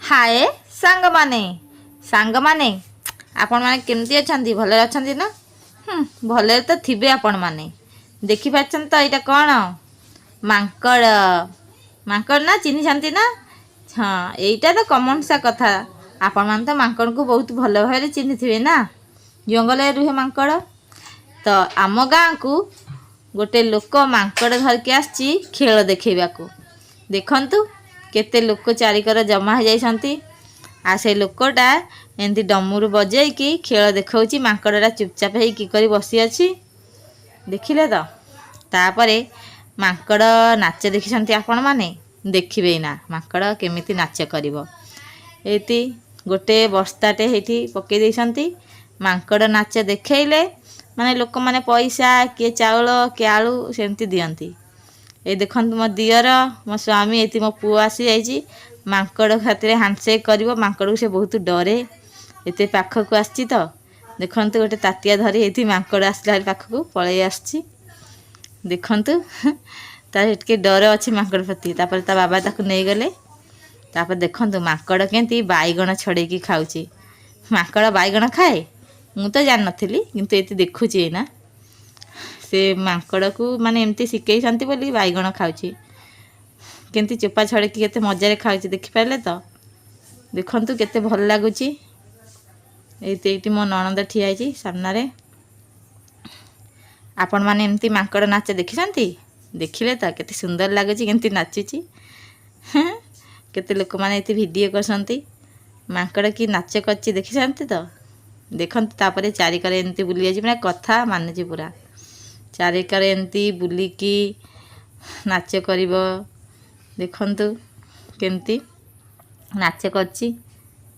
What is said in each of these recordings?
हाय सांग माने आपण माने केमती अछंती भले अछंती ना भले तो थिबे आपण माने देखि पाछन तो एटा कोन मांकड़ मांकड़ ना चिन्ह छंती ना। हाँ एटा तो कॉमन सा कथा आपण मान तो मांकड़ को बहुत भल भाव चिन्ह थिबे ना। जंगल रुहे मांकड़ तो आम गाँ को गोटे लोक मांकड़ धरके आसी खेल देखा देखंतु केते लोक चारिकर जमा हो जाइछंती आ से लोकटा एमती डमरू बजेकी खेल देखौची मांकड़टा चुपचाप है कि करी बसी अछि देखिले तो तापरे मांकड़ नाच देखिछंती आपण माने देखिबे ना मांकड़ केमिति नाच करिवो। एति गोटे बस्ताटे हेठी पके देइछंती मांकड़ नाच देखैले माने लोक माने पैसा के चाउल के आलू सेमती दियंती। ए देखंतु मो दियर मो स्वामी एति मो पुआ आसी जाइछि मांकड़ खातिर हैंडशेक करिवो मांकड़ को से बहुत डरे एते पाख को आछि तो देखंतु गोटे तातिया धरी एति मांकड़ आसला पाख को पळै आछि देखंतु तार एटके डर अछि मांकड़ प्रति। तापर ता बाबा ताकु नै गले तापर देखंतु मांकड़ केंती बाईगण छड़े की खाउछि मांकड़ बाईगण खाए मु तो जान नथिली किंतु एति देखुछि ना से मांकड़ को माने एमती शिखई शांति बोली बाईगण खाउछि केंती चोपा छड़े की केते मजा रे खाउछि देखि पाले तो देखंतु केते भल लागुछि। एति मो ननंद ठिया आइछि सामना रे आपण माने एमती मांकड़ नाच देखिसंती देखिले तो केते सुंदर लागुछि केंती नाचुछि केते लोक माने एति वीडियो करसंती मांकड़ की नाच करछि देखिसंती तो देखंतु तापरे चारिकर एमती बुली जाइछि माने कथा मानुछि पूरा चारिकर एमती बुलिकी नाच करिवो देखंतु केमती नाच करछि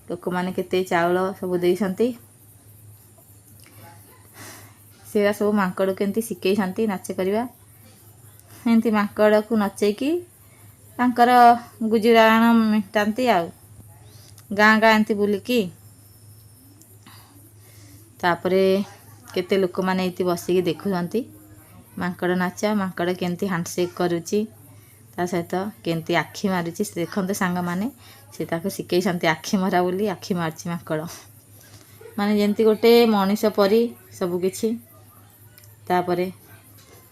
लोक माने केते चाउल सब देइसंती सेरा सब मांकड़ केमती शिखई सन्ती नाच करिवा एमती मांकड़ को नचेकी तांकर गुजराण मेटांती आ गाँ गाँ एमती बुलिकी तापरे केते लोक माने एति बसिकी देखुछंती मांकड़ नाच मांकड़ केमती हैंडशेक करुची ता सहित केमती आखि मारुची देखंतु सांग माने से ताको शिखई सन्ती आखि मरा बोली आखि मारची मांकड़ माने जेमती गोटे मनीष परी सब किछि। तापरे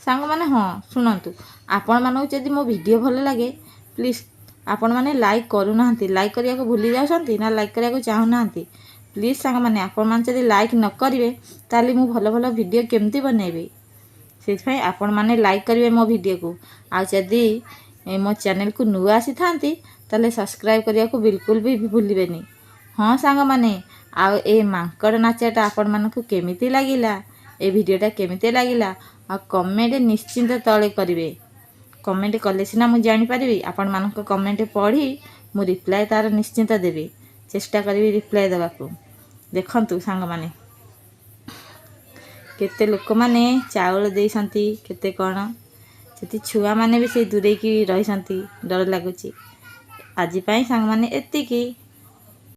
सांग माने हाँ सुनंतु आपण मानक जदि मो वीडियो भल लगे प्लीज आपण माने लाइक करू नाहंती लाइक करिया को भूली जाउछंती ना लाइक करिया को चाहू नाहंती प्लीज सांग माने आपण मान जदि लाइक न करिवे ताली मु भल भल वीडियो केमती बनेबे से आपण माने लाइक करिवे मो वीडियो को आ जदि मो चैनल को नुआ आसी थांती ताले सब्सक्राइब करिया को बिल्कुल भी भूलिबेनी। हाँ सांग माने आ ए मांकड़ नाचटा आपण मानकु केमिति लागिला ए वीडियोटा केमिति लागिला आ कमेंट निश्चिंत तळे करिवे कमेंट कले सिना मु जानि पारिबी आपण मानक कमेंट पढ़ी मु रिप्लाई तार निश्चिंत देबी चेष्टा करिवि रिप्लाई देबाकू। देखंतु सांग माने केते लोक माने चाउल देइसंती केते कोन सेति छुआ माने भी से दूरे की रहिसंती डर लागुची। आज सांग माने एतिकी।